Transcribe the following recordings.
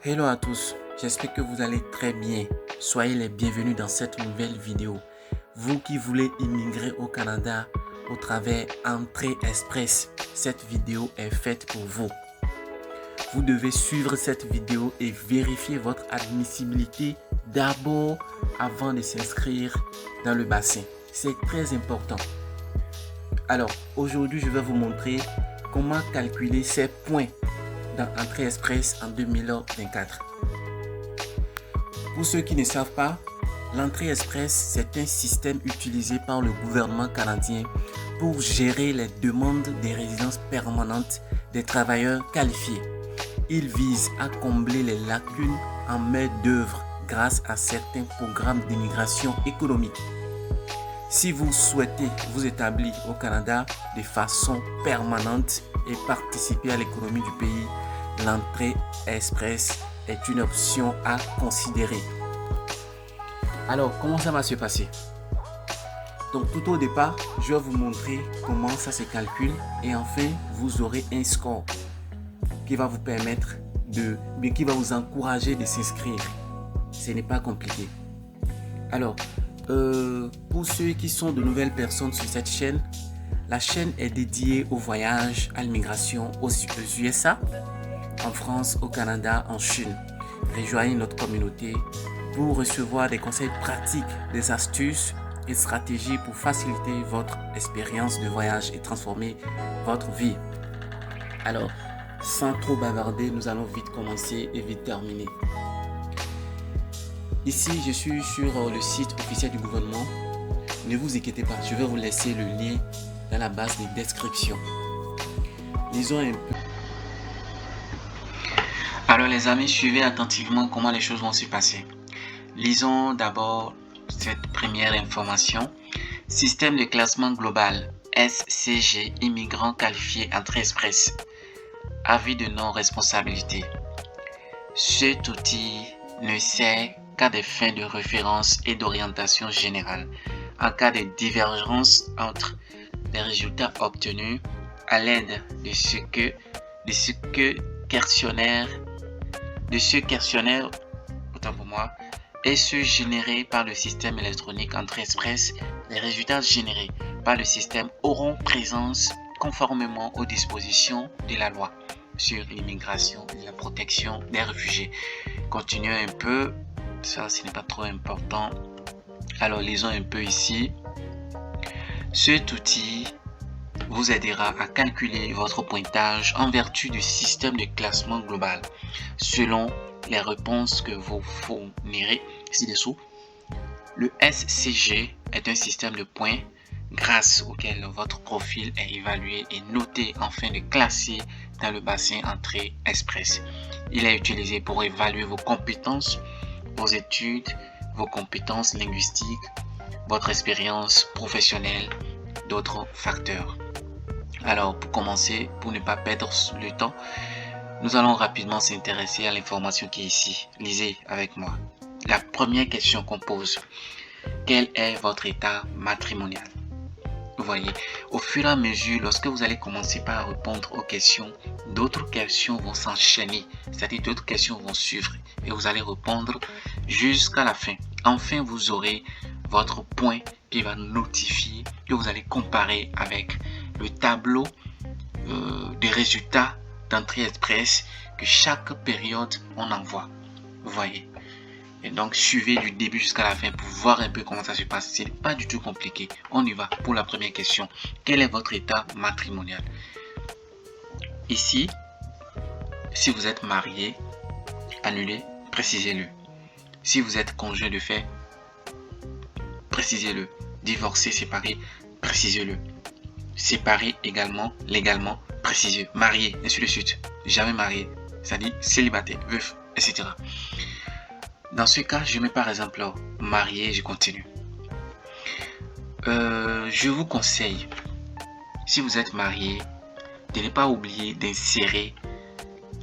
Hello à tous, j'espère que vous allez très bien. Soyez les bienvenus dans cette nouvelle vidéo. Vous qui voulez immigrer au Canada au travers Entrée Express, cette vidéo est faite pour vous. Vous devez suivre cette vidéo et vérifier votre admissibilité d'abord avant de s'inscrire dans le bassin. C'est très important. Alors, aujourd'hui, je vais vous montrer comment calculer ces points dans Entrée Express en 2024. Pour ceux qui ne savent pas, l'Entrée Express, c'est un système utilisé par le gouvernement canadien pour gérer les demandes des résidences permanentes des travailleurs qualifiés. Il vise à combler les lacunes en main-d'œuvre grâce à certains programmes d'immigration économique. Si vous souhaitez vous établir au Canada de façon permanente et participer à l'économie du pays, l'Entrée Express est une option à considérer. Alors, comment ça va se passer? Donc, tout au départ, je vais vous montrer comment ça se calcule et enfin, vous aurez un score qui va vous permettre qui va vous encourager de s'inscrire. Ce n'est pas compliqué. Alors, pour ceux qui sont de nouvelles personnes sur cette chaîne, la chaîne est dédiée au voyage, à l'immigration aux USA, en France, au Canada, en Chine. Rejoignez notre communauté pour recevoir des conseils pratiques, des astuces et stratégies pour faciliter votre expérience de voyage et transformer votre vie. Alors, sans trop bavarder, nous allons vite commencer et vite terminer. Ici, je suis sur le site officiel du gouvernement. Ne vous inquiétez pas, je vais vous laisser le lien dans la barre de description. Lisons un peu. Alors les amis, suivez attentivement comment les choses vont se passer. Lisons d'abord cette première information. Système de classement global, SCG, immigrants qualifiés Entrée Express. Avis de non-responsabilité. Cet outil ne sert qu'à des fins de référence et d'orientation générale. En cas de divergence entre les résultats obtenus à l'aide de ce questionnaire, autant pour moi, et ceux générés par le système électronique Entrée Express, les résultats générés par le système auront présence conformément aux dispositions de la loi sur l'immigration et la protection des réfugiés. Continuons un peu, ça ce n'est pas trop important. Alors lisons un peu ici. Cet outil vous aidera à calculer votre pointage en vertu du système de classement global. Selon les réponses que vous fournirez ci-dessous, le SCG est un système de points grâce auquel votre profil est évalué et noté afin de classer dans le bassin Entrée Express. Il est utilisé pour évaluer vos compétences, vos études, vos compétences linguistiques, votre expérience professionnelle, d'autres facteurs. Alors, pour commencer, pour ne pas perdre le temps, nous allons rapidement s'intéresser à l'information qui est ici. Lisez avec moi. La première question qu'on pose, quel est votre état matrimonial? Vous voyez, au fur et à mesure, lorsque vous allez commencer par répondre aux questions, d'autres questions vont s'enchaîner, c'est-à-dire d'autres questions vont suivre et vous allez répondre jusqu'à la fin. Enfin, vous aurez votre point qui va notifier que vous allez comparer avec le tableau des résultats d'Entrée Express que chaque période on envoie. Vous voyez. Et donc, suivez du début jusqu'à la fin pour voir un peu comment ça se passe. Ce n'est pas du tout compliqué. On y va pour la première question. Quel est votre état matrimonial? Ici, si vous êtes marié, annulé, précisez-le. Si vous êtes conjoint de fait, précisez-le. Divorcé, séparé, précisez-le. Séparé également, légalement, précisez-le. Marié, ainsi de suite. Jamais marié, c'est-à-dire célibataire, veuf, etc. Dans ce cas, je mets par exemple marié, je continue. Je vous conseille, si vous êtes marié, de ne pas oublier d'insérer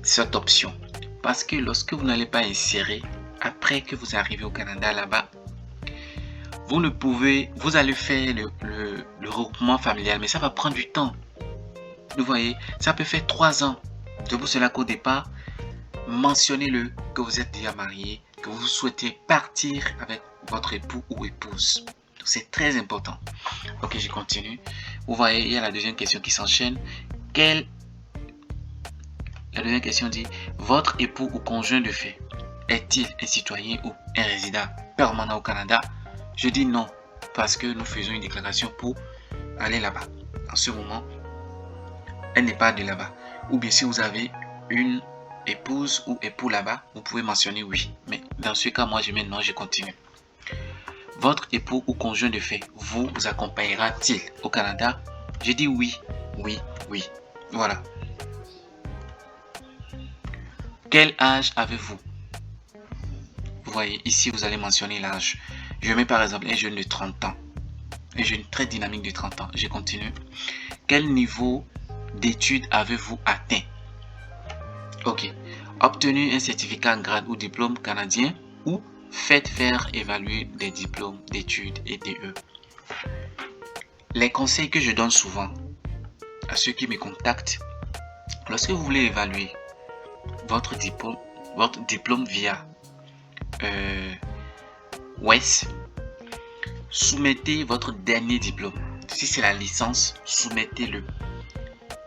cette option. Parce que lorsque vous n'allez pas insérer, après que vous arrivez au Canada là-bas, vous allez faire le regroupement familial, mais ça va prendre du temps. Vous voyez, ça peut faire 3 ans. C'est pour cela qu'au départ, mentionnez-le que vous êtes déjà marié, que vous souhaitez partir avec votre époux ou épouse. C'est très important. Ok, je continue. Vous voyez, il y a la deuxième question qui s'enchaîne. La deuxième question dit, votre époux ou conjoint de fait est-il un citoyen ou un résident permanent au Canada? Je dis non, parce que nous faisons une déclaration pour aller là-bas. En ce moment, elle n'est pas de là-bas. Ou bien si vous avez une épouse ou époux là-bas, vous pouvez mentionner oui. Mais dans ce cas, moi je mets non, je continue. Votre époux ou conjoint de fait vous accompagnera-t-il au Canada? Je dis oui, oui, oui. Voilà. Quel âge avez-vous? Vous voyez, ici vous allez mentionner l'âge. Je mets par exemple un jeune de 30 ans. Un jeune très dynamique de 30 ans. Je continue. Quel niveau d'études avez-vous atteint? Ok. Obtenu un certificat, grade ou diplôme canadien ou faites faire évaluer des diplômes d'études et DE. Les conseils que je donne souvent à ceux qui me contactent, lorsque vous voulez évaluer votre diplôme via WES, soumettez votre dernier diplôme. Si c'est la licence, soumettez-le.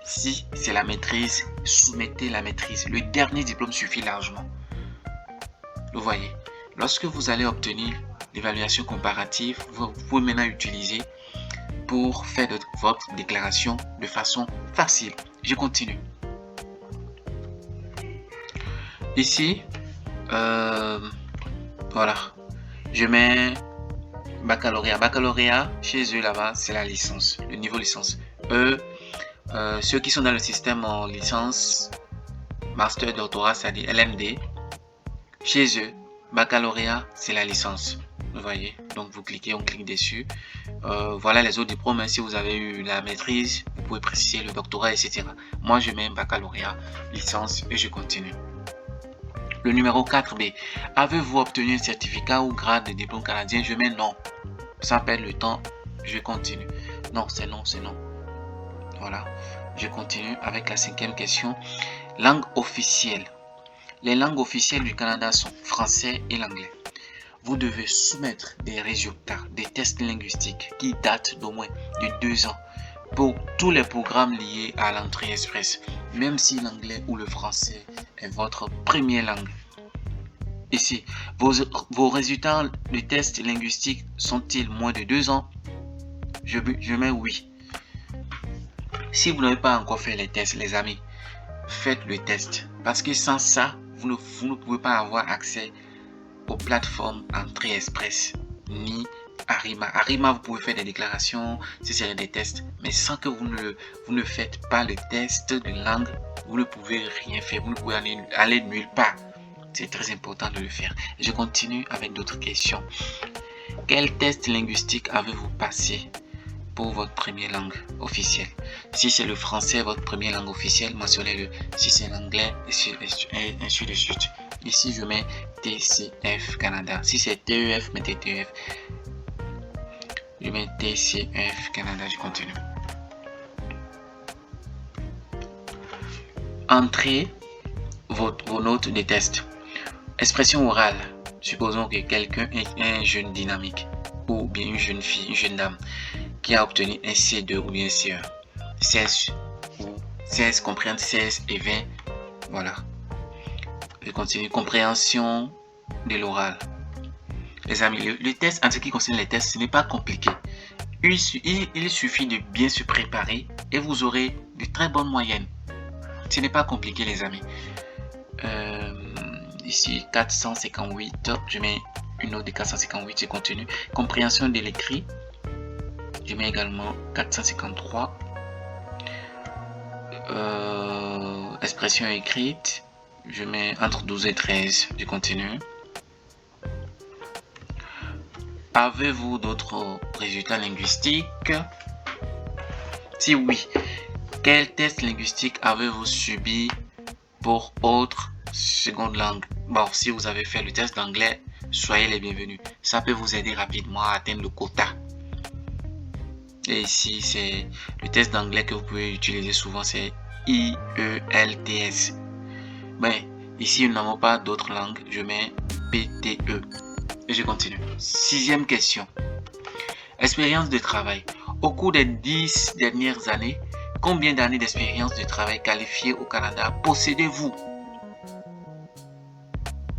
Si c'est la maîtrise, soumettez la maîtrise. Le dernier diplôme suffit largement. Vous voyez, lorsque vous allez obtenir l'évaluation comparative, vous pouvez maintenant utiliser pour faire votre déclaration de façon facile. Je continue. Ici, voilà, je mets baccalauréat. Baccalauréat, chez eux là-bas, c'est la licence, le niveau licence. Ceux qui sont dans le système en licence, master, doctorat, c'est-à-dire LMD, chez eux, baccalauréat, c'est la licence. Vous voyez, donc vous cliquez, on clique dessus. Voilà les autres diplômes. Hein. Si vous avez eu la maîtrise, vous pouvez préciser le doctorat, etc. Moi, je mets baccalauréat, licence et je continue. Le numéro 4B. Avez-vous obtenu un certificat ou grade de diplôme canadien? Je mets non. Sans perdre le temps, je continue. Non, c'est non, c'est non. Voilà. Je continue avec la cinquième question. Langue officielle. Les langues officielles du Canada sont français et l'anglais. Vous devez soumettre des résultats, des tests linguistiques qui datent d'au moins de 2 ans pour tous les programmes liés à l'entrée express, même si l'anglais ou le français est votre première langue. Ici, vos résultats de tests linguistiques sont-ils moins de 2 ans? Je mets oui. Si vous n'avez pas encore fait les tests, les amis, faites le test. Parce que sans ça, vous ne pouvez pas avoir accès aux plateformes Entrée Express ni Arima. Arima, vous pouvez faire des déclarations, c'est des tests, mais sans que vous ne faites pas le test de langue, vous ne pouvez rien faire, vous ne pouvez aller nulle part. C'est très important de le faire. Je continue avec d'autres questions. Quel test linguistique avez-vous passé pour votre première langue officielle? Si c'est le français, votre première langue officielle, mentionnez-le. Si c'est l'anglais, ainsi de suite. Ici, je mets TCF Canada. Si c'est TEF, mettez TEF. Je mets TCF Canada. Je continue. Entrez vos notes de test. Expression orale. Supposons que quelqu'un est un jeune dynamique ou bien une jeune fille, une jeune dame qui a obtenu un C2 ou bien un C1. 16 comprendre 16 et 20. Voilà. Je continue. Compréhension de l'oral. Les amis, le test, en ce qui concerne les tests, ce n'est pas compliqué. Il suffit de bien se préparer et vous aurez de très bonnes moyennes. Ce n'est pas compliqué, les amis. Ici, 458. Je mets une note de 458. Je continue. Compréhension de l'écrit. Je mets également 453. Expression écrite. Je mets entre 12 et 13. Je continue. Avez-vous d'autres résultats linguistiques? Si oui, quel test linguistique avez-vous subi pour autre seconde langue? Bon, si vous avez fait le test d'anglais, soyez les bienvenus. Ça peut vous aider rapidement à atteindre le quota. Et ici, c'est le test d'anglais que vous pouvez utiliser souvent, c'est IELTS. Mais Ici, nous n'avons pas d'autres langues. Je mets PTE. Et je continue. 6e question. Expérience de travail. Au cours des 10 dernières années, combien d'années d'expérience de travail qualifiée au Canada possédez-vous?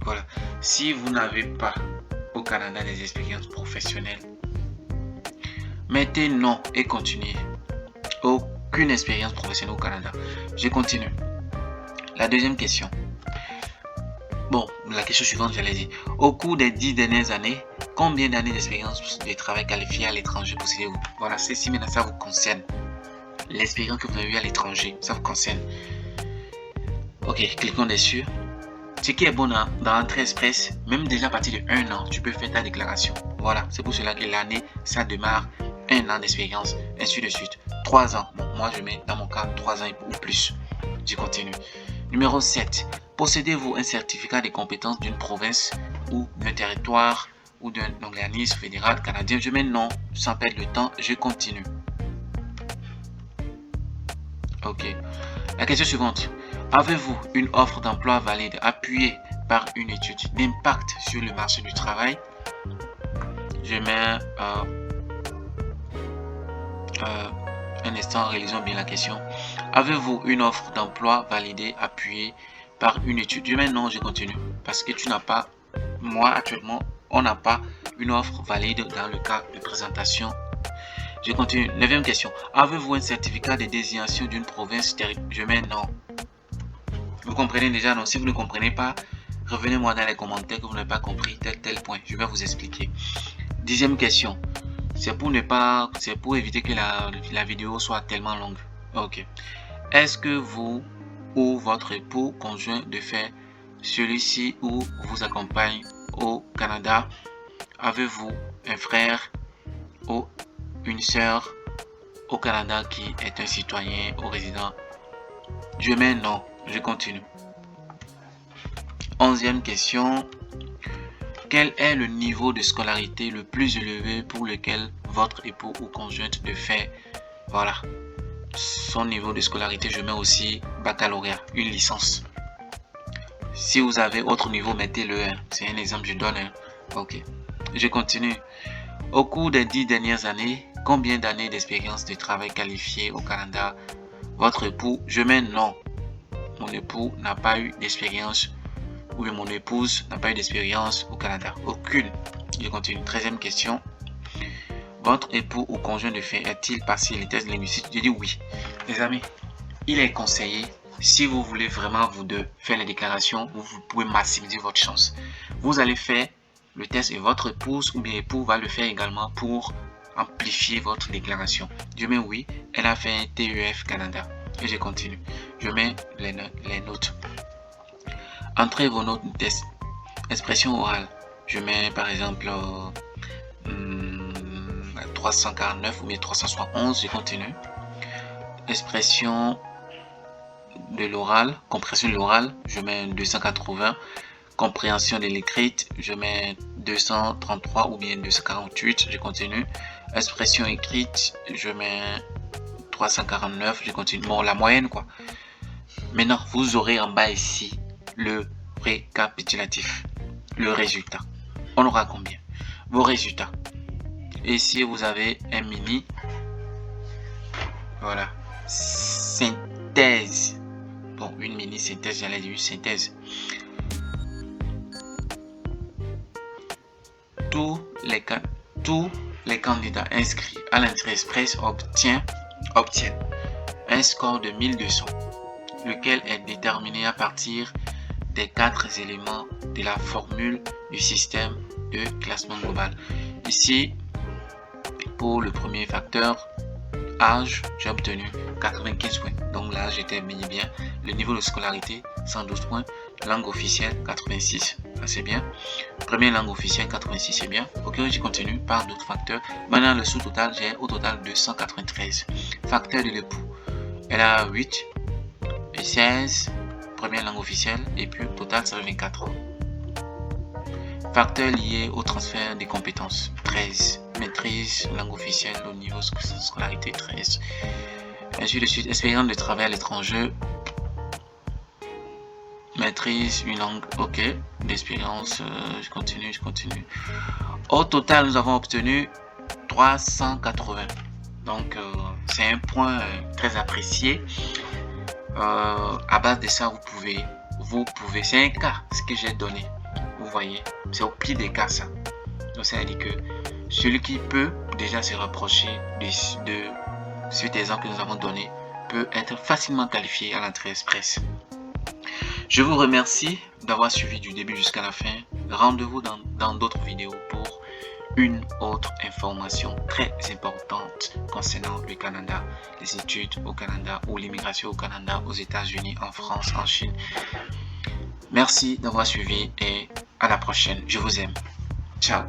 Voilà. Si vous n'avez pas au Canada des expériences professionnelles, mettez non et continuez. Aucune expérience professionnelle au Canada. Je continue. La deuxième question. Bon, la question suivante, j'allais dire. Au cours des 10 dernières années, combien d'années d'expérience de travail qualifiée à l'étranger possédez-vous? Voilà, ceci maintenant, ça vous concerne. L'expérience que vous avez eue à l'étranger, ça vous concerne. Ok, cliquons dessus. Ce qui est bon dans Entrée Express, même déjà à partir de 1 an, tu peux faire ta déclaration. Voilà, c'est pour cela que l'année, ça démarre 1 an d'expérience, ainsi de suite. 3 ans, bon, moi je mets dans mon cas 3 ans ou plus. Je continue. Numéro 7. Possédez-vous un certificat de compétences d'une province ou d'un territoire ou d'un organisme fédéral canadien? Je mets non, sans perdre de temps, je continue. Ok. La question suivante. Avez-vous une offre d'emploi valide appuyée par une étude d'impact sur le marché du travail? Je mets un instant, réalisons bien la question. Avez-vous une offre d'emploi validée appuyée par une étude? Je mets non, je continue. Parce que tu n'as pas, moi actuellement, on n'a pas une offre valide dans le cas de présentation. Je continue. 9e question. Avez-vous un certificat de désignation d'une province? Je mets non. Vous comprenez déjà, non? Si vous ne comprenez pas, revenez-moi dans les commentaires que vous n'avez pas compris tel point. Je vais vous expliquer. 10e question. C'est pour éviter que la vidéo soit tellement longue. Ok. Est-ce que vous ou votre époux conjoint de fait, celui-ci ou vous accompagne au Canada? Avez-vous un frère ou une sœur au Canada qui est un citoyen ou résident? Je mets non. Je continue. 11e question. Quel est le niveau de scolarité le plus élevé pour lequel votre époux ou conjointe de fait, voilà, son niveau de scolarité? Je mets aussi baccalauréat, une licence. Si vous avez autre niveau, mettez-le. C'est un exemple, je donne. Ok. Je continue. Au cours des 10 dernières années, combien d'années d'expérience de travail qualifiée au Canada votre époux? Je mets non. Mon époux n'a pas eu d'expérience, ou mon épouse n'a pas eu d'expérience au Canada. Aucune. Je continue. 13e question. Votre époux ou conjoint de fait est-il passé les tests linguistiques? Je dis oui. Les amis, il est conseillé, si vous voulez vraiment vous deux faire les déclarations, vous pouvez maximiser votre chance. Vous allez faire le test et votre épouse ou bien époux va le faire également pour amplifier votre déclaration. Je mets oui, elle a fait un TEF Canada. Et je continue. Je mets les notes. Entrez vos notes de test. Expression orale. Je mets par exemple 349 ou bien 371. Je continue. Expression de l'oral, compréhension de l'oral, je mets 280. Compréhension de l'écrite, je mets 233 ou bien 248. Je continue. Expression écrite, je mets 349. Je continue. Bon, la moyenne quoi. Maintenant, vous aurez en bas ici le récapitulatif, le résultat. On aura combien? Vos résultats. Ici, vous avez un mini. Voilà. Synthèse. Bon, une mini synthèse, j'allais dire une synthèse. Tous les candidats inscrits à l'entrée express obtiennent un score de 1200, lequel est déterminé à partir des 4 éléments de la formule du système de classement global. Ici, pour le premier facteur, âge, j'ai obtenu 95 points. Donc l'âge était bien. Le niveau de scolarité, 112 points. Langue officielle, 86. Ça c'est bien. Première langue officielle, 86, c'est bien. Ok, je continue par d'autres facteurs. Maintenant, le sous-total, j'ai au total 293. Facteur de l'époux. Elle a 8 et 16. Première langue officielle. Et puis, au total, ça fait 24. Facteurs liés au transfert des compétences, 13. Maîtrise, langue officielle, au niveau scolarité, 13. Ainsi de suite. Expérience de travail à l'étranger. Maîtrise une langue, ok. D'expérience, je continue. Au total, nous avons obtenu 380. Donc, c'est un point très apprécié. À base de ça, vous pouvez, c'est un cas, ce que j'ai donné. Vous voyez, c'est au pire des cas, ça. Donc, ça veut dire que celui qui peut déjà se rapprocher de cet exemple que nous avons donné peut être facilement qualifié à l'entrée express. Je vous remercie d'avoir suivi du début jusqu'à la fin. Rendez-vous dans d'autres vidéos pour une autre information très importante concernant le Canada, les études au Canada ou l'immigration au Canada, aux États-Unis, en France, en Chine. Merci d'avoir suivi et à la prochaine. Je vous aime. Ciao.